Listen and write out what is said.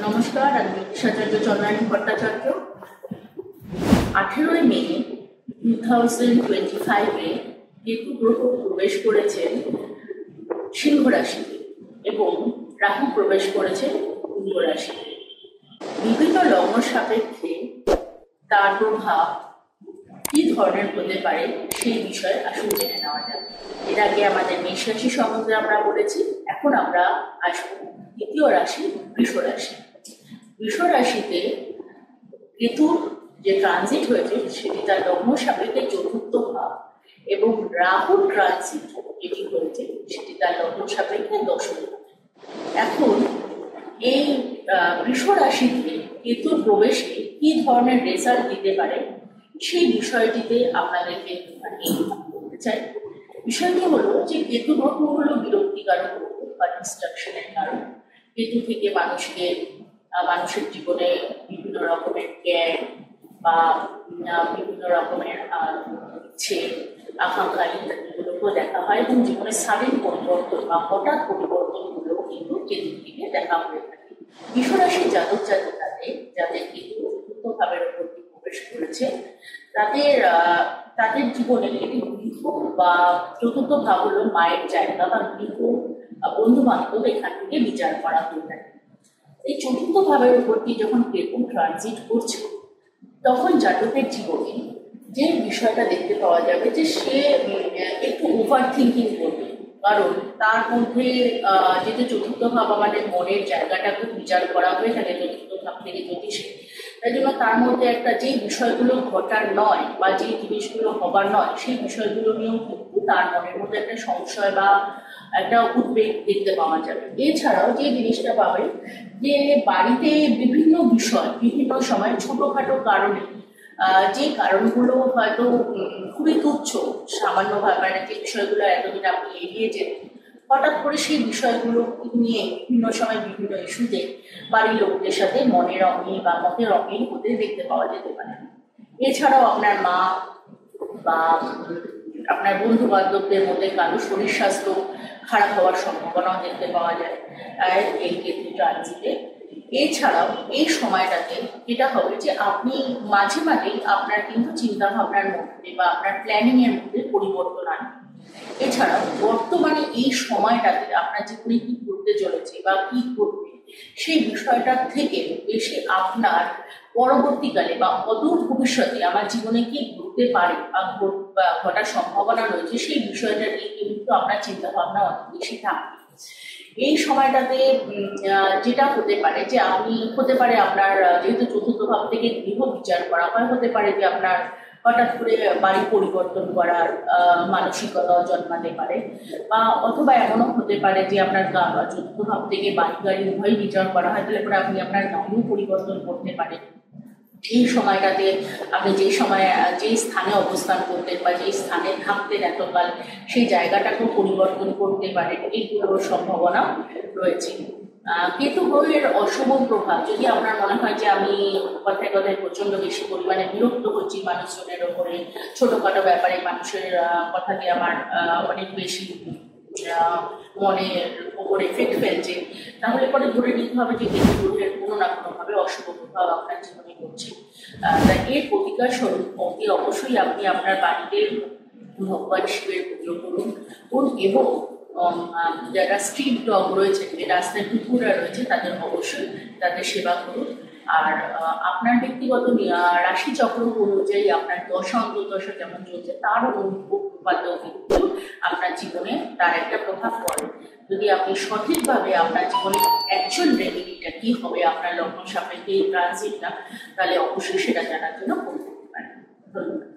নমস্কার, আমি জ্যোতিষাচার্য চন্দ্রানী ভট্টাচার্য। 18 মে 2025-এ কেতু গ্রহ প্রবেশ করেছেন সিংহ রাশিতে এবং রাহু প্রবেশ করেছেন কুম্ভ রাশিতে। বিভিন্ন লগ্ন সাপেক্ষে তার প্রভাব কি ধরনের হতে পারে সেই বিষয়ে আসুন জেনে নেওয়া যাক। এর আগে আমাদের মেষ রাশি সম্বন্ধে আমরা বলেছি, এখন আমরা আসবো দ্বিতীয় রাশি বৃষ রাশি। বৃষ রাশিতে কেতুর যে ট্রানজিট হয়েছে সেটি তার লগ্ন সাপেক্ষে চতুর্থ ভাব এবং রাহুর ট্রানজিট যেটি হয়েছে সেটি তার লগ্ন সাপেক্ষে দশম ভাব। এখন এই বৃষ রাশিতে কেতুর প্রবেশে কি ধরনের রেজাল্ট দিতে পারে সেই বিষয়টিতে আপনাদেরকে বলতে চাই। বিষয়টি হলো যে কেতু গ্রহ হলো বিরক্তিকারক গ্রহ বা ডিস্ট্রাকশনের কারণ। কেতু থেকে মানুষের জীবনে বিভিন্ন রকমের জ্ঞান বা বিভিন্ন রকমের ইচ্ছে আকাঙ্ক্ষা ইত্যাদিগুলোকেও দেখা হয় এবং জীবনে সাডেন পরিবর্তন বা হঠাৎ পরিবর্তনগুলো কিন্তু কেতু থেকে দেখা হয়ে থাকে। বৃষ রাশির জাতক জাতিকাদের যাদের কেতু চতুর্থ ভাবের উপর প্রবেশ করেছে তাদের জীবনে এটি গৃহ বা চতুর্থ ভাব হলো মায়ের জায়গা বা গৃহ বন্ধু বান্ধব এখান থেকে বিচার করা হয়ে থাকে। এই চতুর্থ ভাবের উপর দিয়ে যখন কেতু ট্রানজিট করছে তখন জাতকের জীবনে যে বিষয়টা দেখতে পাওয়া যাবে যে সে একটু ওভার থিঙ্কিং করবে, কারণ তার মধ্যে যেহেতু চতুর্থ ভাব আমাদের মনের জায়গাটাকে বিচার করা হয়ে থাকে চতুর্থ ভাব থেকে জ্যোতিষে, তাই জন্য তার মধ্যে একটা যে বিষয়গুলো ঘটার নয় বা যে জিনিসগুলো হবার নয় সেই বিষয়গুলো নিয়েও কিন্তু তার মনের মধ্যে একটা সংশয় বা একটা উদ্বেগ দেখতে পাওয়া যাবে। এছাড়াও যে জিনিসটা পাবে যে বাড়িতে বিভিন্ন বিষয় বিভিন্ন সময় ছোটখাটো কারণে যে কারণগুলো হয়তো খুবই তুচ্ছ সামান্যভাবে, মানে যে বিষয়গুলো এতদিন আপনি এড়িয়ে যেতেন, হঠাৎ করে সেই বিষয়গুলো নিয়ে বিভিন্ন সময় বিভিন্ন ইস্যুতে বাড়ির লোকদের সাথে মনের অমিল বা মতের অমিল হতে দেখতে পাওয়া যেতে পারে। এছাড়াও আপনার মা বা আপনার বন্ধু বান্ধবদের মধ্যে কারো শরীর স্বাস্থ্য খারাপ হওয়ার সম্ভাবনাও দেখতে পাওয়া যায় এই কেতু ট্রানজিটে। এছাড়াও এই সময়টাতে যেটা হবে যে আপনি মাঝে মাঝেই আপনার কিন্তু চিন্তা ভাবনার মধ্যে বা আপনার প্ল্যানিং এর মধ্যে পরিবর্তন আনবে। এছাড়াও বর্তমানে এই সময়টাতে আপনার জীবনে কি করতে চলেছে বা কি করবে সেই বিষয়টার থেকে বেশি আপনার পরবর্তীকালে বা অদূর ভবিষ্যতে আমার জীবনে কি ঘটতে পারে বা ঘটার সম্ভাবনা রয়েছে সেই বিষয়টা নিয়ে কিন্তু আপনার চিন্তা ভাবনা অনেক বেশি থাকবে। এই সময়টাতে যেটা হতে পারে যে হতে পারে আপনার যেহেতু চতুর্থ ভাব থেকে গৃহ বিচার করা হয়, হতে পারে যে আপনার হঠাৎ করে বাড়ি পরিবর্তন করার মানসিকতাও জন্মাতে পারে, বা অথবা এমনও হতে পারে যে আপনার চতুর্থ ভাব থেকে বাড়ি গাড়ি উভয় বিচার করা হয়, তাহলে পরে আপনি আপনার গাড়িও পরিবর্তন করতে পারেন। এই সময়টাতে আপনি যে স্থানে অবস্থান করতেন বা যে স্থানে থাকতেন এতকাল সেই জায়গাটাকেও পরিবর্তন করতে পারেন, এইগুলোর সম্ভাবনা রয়েছে। কেতু গ্রহের অশুভ প্রভাব যদি আপনার মনে হয় যে আমি কথায় কথায় প্রচন্ড বেশি পরিমাণে বিরক্ত হচ্ছি মানুষজনের ওপরে, ছোটখাটো ব্যাপারে মানুষের কথাকে আমার অনেক বেশি মনের ওপর এফেক্ট ফেলছে, তাহলে পরে ধরে নিতে হবে যে কেতু গ্রহের কোনো না কোনোভাবে অশুভ প্রভাব আপনার জীবনে করছে। তাই এর প্রতিকার স্বরূপ অতি অবশ্যই আপনি আপনার বাড়িতে ভগবান শিবের পুজো করুন এবং যারা স্ট্রিট ডগ রয়েছে, যে রাস্তায় কুকুররা রয়েছে, তাদের সেবা করুন। আর আপনার ব্যক্তিগত রাশি চক্র অনুযায়ী আপনার দশা অন্তর্দশা যেমন চলছে তার অনুপাতেও কিন্তু আপনার জীবনে তার একটা প্রভাব পড়ে। যদি আপনি সঠিকভাবে আপনার জীবনে অ্যাকচুয়াল রেমেডিটা কি হবে আপনার লগ্ন সাপেক্ষে এই ট্রানজিটটা, তাহলে অবশ্যই সেটা জানার জন্য ফোন করতে পারেন। ধন্যবাদ।